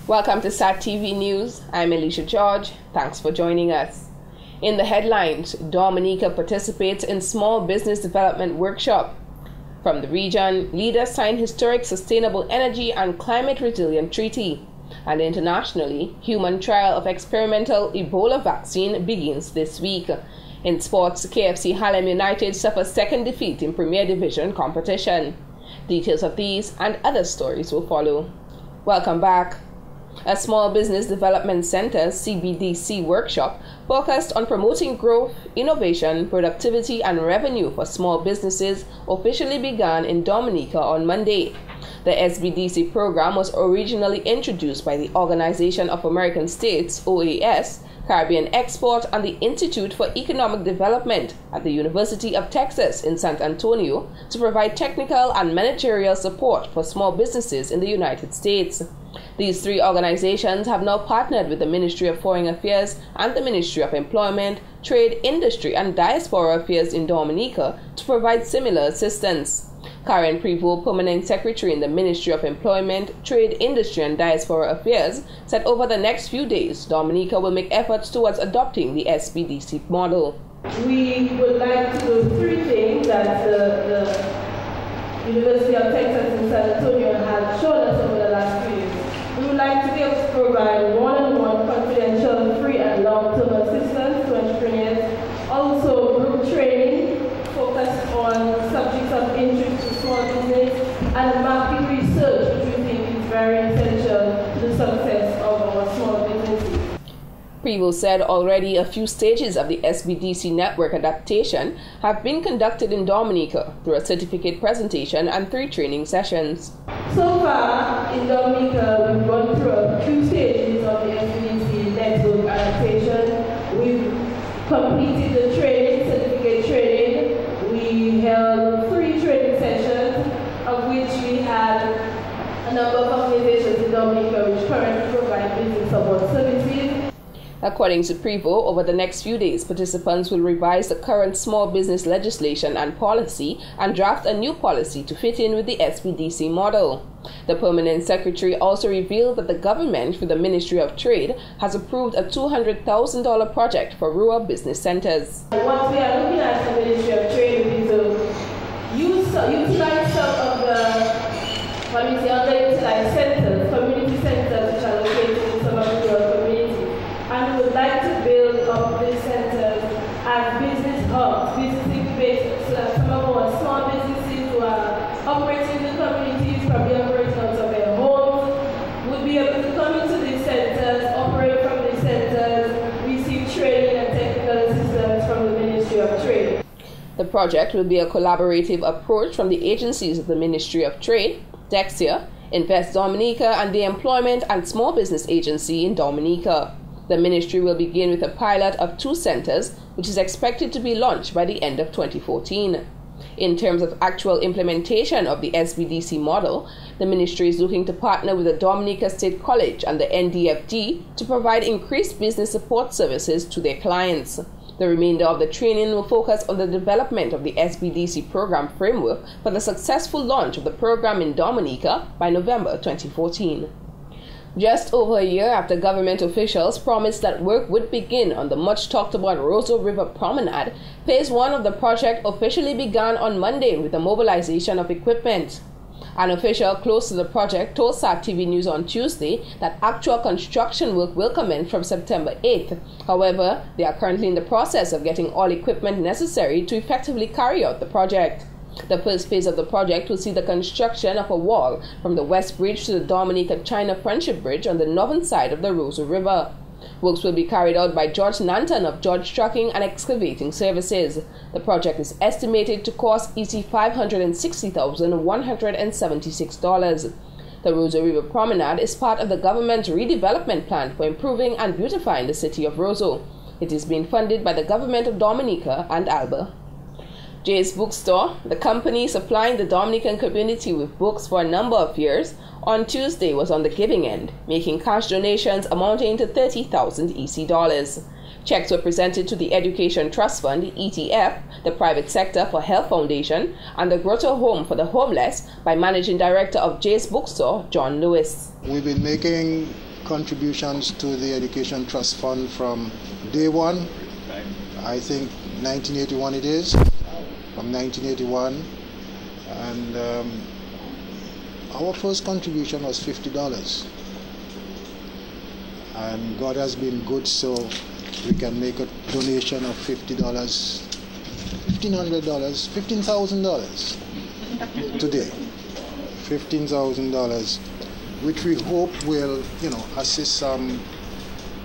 Welcome to SAT TV News. I'm Alicia George. Thanks for joining us. In the headlines, Dominica participates in Small Business Development Workshop. From the region, leaders sign historic sustainable energy and climate resilient treaty. And internationally, human trial of experimental Ebola vaccine begins this week. In sports, KFC Harlem United suffers second defeat in Premier Division competition. Details of these and other stories will follow. Welcome back. A Small Business Development Center (CBDC) workshop focused on promoting growth, innovation, productivity, and revenue for small businesses officially began in Dominica on Monday. The SBDC program was originally introduced by the Organization of American States (OAS), Caribbean Export, and the Institute for Economic Development at the University of Texas in San Antonio to provide technical and managerial support for small businesses in the United States. These three organizations have now partnered with the Ministry of Foreign Affairs and the Ministry of Employment, Trade, Industry, and Diaspora Affairs in Dominica to provide similar assistance. Karen Prevost, Permanent Secretary in the Ministry of Employment, Trade, Industry, and Diaspora Affairs, said over the next few days, Dominica will make efforts towards adopting the SBDC model. We would like to do three things that the University of Texas in San Antonio has shown us over the last few years. We would like to be able to provide one-on-one confidential, free, and long-term assistance to entrepreneurs. Also, group training focused on subjects of interest to small business and market research, which we think is very essential to the success of our small businesses. Prevost said already a few stages of the SBDC network adaptation have been conducted in Dominica through a certificate presentation and 3 training sessions. So far in Dominica, we've gone through a few stages of the SBDC network adaptation. We've completed the training, certificate training. We held 3 training sessions, of which we had a number of organizations in Dominica which currently provide business support services. According to Prevost, over the next few days, participants will revise the current small business legislation and policy and draft a new policy to fit in with the SBDC model. The Permanent Secretary also revealed that the government, through the Ministry of Trade, has approved a $200,000 project for rural business centers. What we are looking at the Ministry of Trade is to utilize some of the underutilized centers, community centers which are located in some of the rural communities. And we would like to build up these centers as business hubs, business incubators, so that some of our small businesses who are operating in the communities, probably operating out of their homes, would be able to come into these centers, operate from these centers, receive training and technical assistance from the Ministry of Trade. The project will be a collaborative approach from the agencies of the Ministry of Trade, Dexia, Invest Dominica, and the Employment and Small Business Agency in Dominica. The ministry will begin with a pilot of 2 centers, which is expected to be launched by the end of 2014. In terms of actual implementation of the SBDC model, the ministry is looking to partner with the Dominica State College and the NDFD to provide increased business support services to their clients. The remainder of the training will focus on the development of the SBDC program framework for the successful launch of the program in Dominica by November 2014. Just over a year after government officials promised that work would begin on the much-talked-about Roseau River Promenade, Phase 1 of the project officially began on Monday with the mobilization of equipment. An official close to the project told SAT TV News on Tuesday that actual construction work will commence from September 8th. However, they are currently in the process of getting all equipment necessary to effectively carry out the project. The first phase of the project will see the construction of a wall from the West Bridge to the Dominica-China Friendship Bridge on the northern side of the Roseau River. Works will be carried out by George Nanton of George Trucking and Excavating Services. The project is estimated to cost EC $560,176. The Roseau River Promenade is part of the government's redevelopment plan for improving and beautifying the city of Roseau. It is being funded by the government of Dominica and Alba. Jay's Bookstore, the company supplying the Dominican community with books for a number of years, on Tuesday was on the giving end, making cash donations amounting to 30,000 EC dollars. Checks were presented to the Education Trust Fund, ETF, the Private Sector for Health Foundation, and the Grotto Home for the Homeless by Managing Director of Jay's Bookstore, John Lewis. We've been making contributions to the Education Trust Fund from day one. I think 1981 it is, from 1981. And our first contribution was $50. And God has been good, so we can make a donation of $50, $1,500, $15,000 today. $15,000, which we hope will, assist some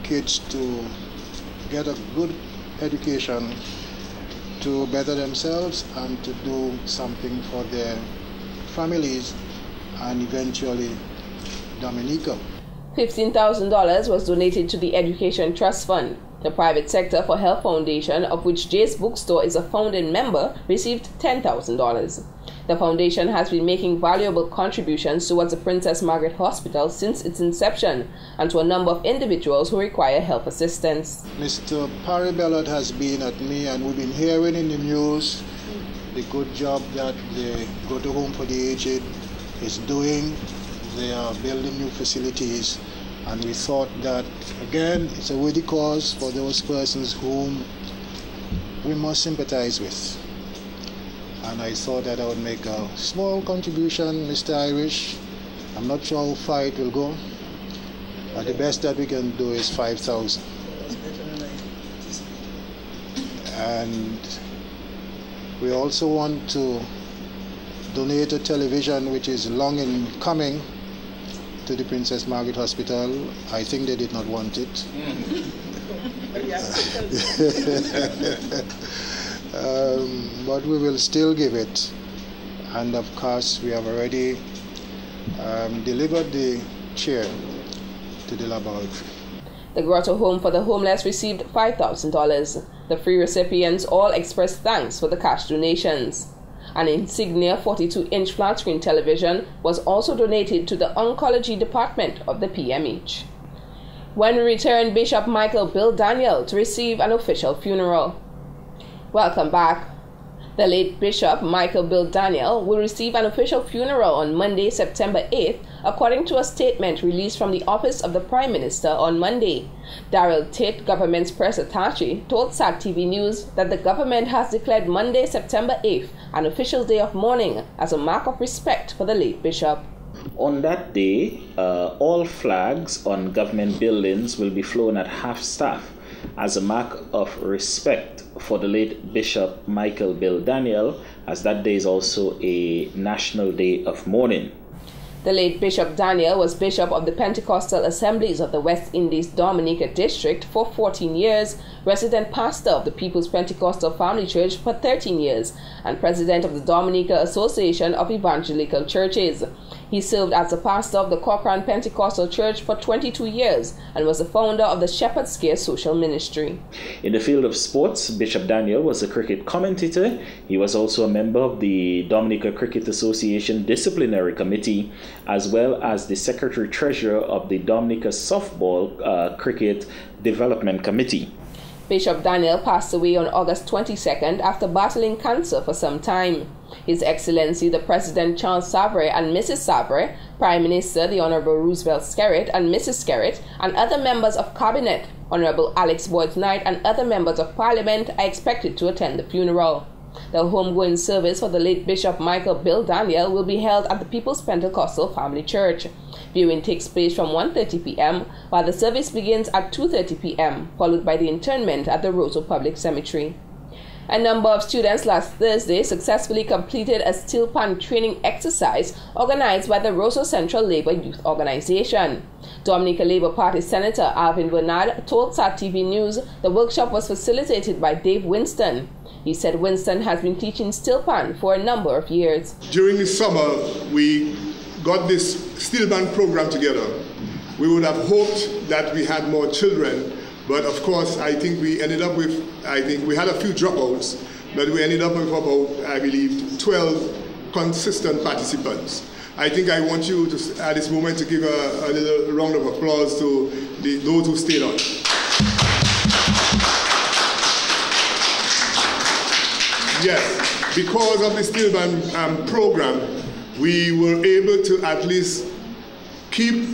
kids to get a good education, to better themselves, and to do something for their families and eventually Dominica. $15,000 was donated to the Education Trust Fund. The Private Sector for Health Foundation, of which Jay's Bookstore is a founding member, received $10,000. The foundation has been making valuable contributions towards the Princess Margaret Hospital since its inception and to a number of individuals who require health assistance. Mr. Parry Bellot has been at me, and we've been hearing in the news the good job that the Go to Home for the Aged is doing. They are building new facilities, and we thought that, again, it's a worthy cause for those persons whom we must sympathize with. And I thought that I would make a small contribution, Mr. Irish. I'm not sure how far it will go, but the best that we can do is $5,000. And we also want to donate a television, which is long in coming, to the Princess Margaret Hospital. I think they did not want it. But we will still give it. And of course, we have already delivered the chair to the laboratory. The Grotto Home for the Homeless received $5,000. The free recipients all expressed thanks for the cash donations. An Insignia 42-inch flat-screen television was also donated to the Oncology Department of the PMH. When we return, Bishop Michael Bill Daniel to receive an official funeral. Welcome back. The late Bishop Michael Bill Daniel will receive an official funeral on Monday, September 8th, according to a statement released from the Office of the Prime Minister on Monday. Daryl Tate, government's press attaché, told SAT-TV News that the government has declared Monday, September 8th, an official day of mourning as a mark of respect for the late bishop. On that day, all flags on government buildings will be flown at half-staff as a mark of respect for the late Bishop Michael Bill Daniel, as that day is also a national day of mourning. The late Bishop Daniel was Bishop of the Pentecostal Assemblies of the West Indies Dominica District for 14 years, resident pastor of the People's Pentecostal Family Church for 13 years, and president of the Dominica Association of Evangelical Churches. He served as the pastor of the Cochrane Pentecostal Church for 22 years and was the founder of the Shepherd's Care Social Ministry. In the field of sports, Bishop Daniel was a cricket commentator. He was also a member of the Dominica Cricket Association Disciplinary Committee, as well as the Secretary-Treasurer of the Dominica Softball Cricket Development Committee. Bishop Daniel passed away on August 22nd after battling cancer for some time. His Excellency the President Charles Savary and Mrs. Savary, Prime Minister the Honorable Roosevelt Skerritt and Mrs. Skerritt, and other members of Cabinet, Honorable Alex Boyd Knight, and other members of Parliament are expected to attend the funeral. The homegoing service for the late Bishop Michael Bill Daniel will be held at the People's Pentecostal Family Church. Viewing takes place from 1:30 p.m., while the service begins at 2:30 p.m., followed by the interment at the Roseau Public Cemetery. A number of students last Thursday successfully completed a steel pan training exercise organized by the Roseau Central Labour Youth Organization. Dominica Labour Party Senator Alvin Bernard told SAT-TV News the workshop was facilitated by Dave Winston. He said Winston has been teaching steel pan for a number of years. During the summer, we got this steel band program together. We would have hoped that we had more children, but of course, I think we ended up with, we had a few dropouts, but we ended up with about, I believe, 12 consistent participants. I think I want you to, at this moment, to give a little round of applause to those who stayed on. Yes, because of the steel band program, we were able to at least keep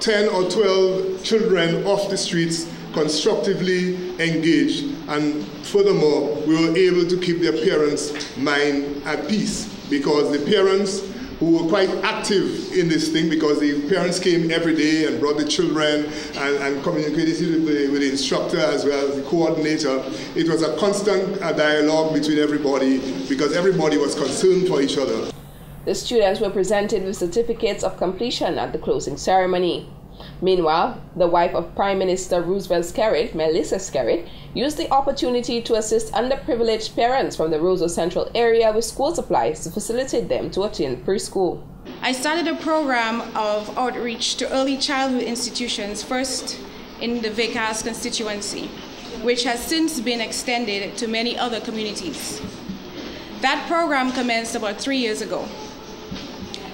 10 or 12 children off the streets constructively engaged, and furthermore, we were able to keep their parents' mind at peace, because the parents who were quite active in this thing, because the parents came every day and brought the children and communicated with the instructor as well as the coordinator. It was a constant dialogue between everybody, because everybody was concerned for each other. The students were presented with certificates of completion at the closing ceremony. Meanwhile, the wife of Prime Minister Roosevelt Skerrit, Melissa Skerrit, used the opportunity to assist underprivileged parents from the Roseau Central area with school supplies to facilitate them to attend preschool. I started a program of outreach to early childhood institutions, first in the Vikas constituency, which has since been extended to many other communities. That program commenced about 3 years ago.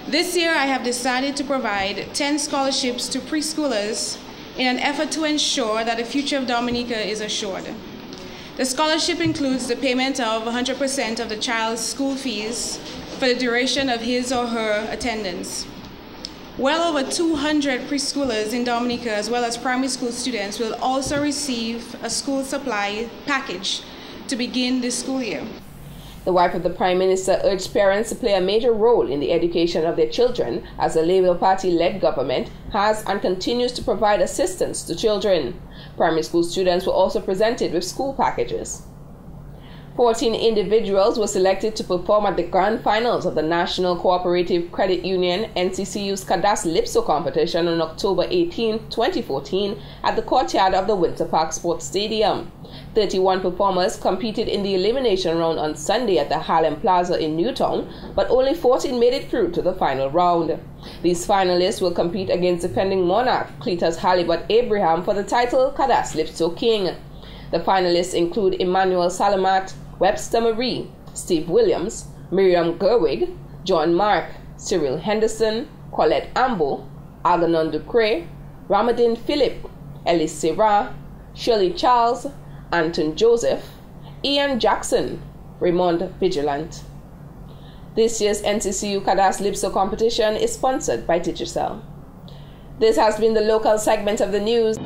This year, I have decided to provide 10 scholarships to preschoolers in an effort to ensure that the future of Dominica is assured. The scholarship includes the payment of 100% of the child's school fees for the duration of his or her attendance. Well over 200 preschoolers in Dominica, as well as primary school students, will also receive a school supply package to begin this school year. The wife of the Prime Minister urged parents to play a major role in the education of their children, as the Labour Party-led government has and continues to provide assistance to children. Primary school students were also presented with school packages. 14 individuals were selected to perform at the grand finals of the National Cooperative Credit Union NCCU's Kadas Lipso competition on October 18, 2014 at the courtyard of the Winter Park Sports Stadium. 31 performers competed in the elimination round on Sunday at the Harlem Plaza in Newtown, but only 14 made it through to the final round. These finalists will compete against defending monarch Cletus Halibut Abraham for the title Kadas Lipso King. The finalists include Emmanuel Salamat, Webster Marie, Steve Williams, Miriam Gerwig, John Mark, Cyril Henderson, Colette Ambo, Algernon Ducre, Ramadin Philip, Ellis Serra, Shirley Charles, Anton Joseph, Ian Jackson, Raymond Vigilant. This year's NCCU Kadas Lipso competition is sponsored by Digicel. This has been the local segment of the news.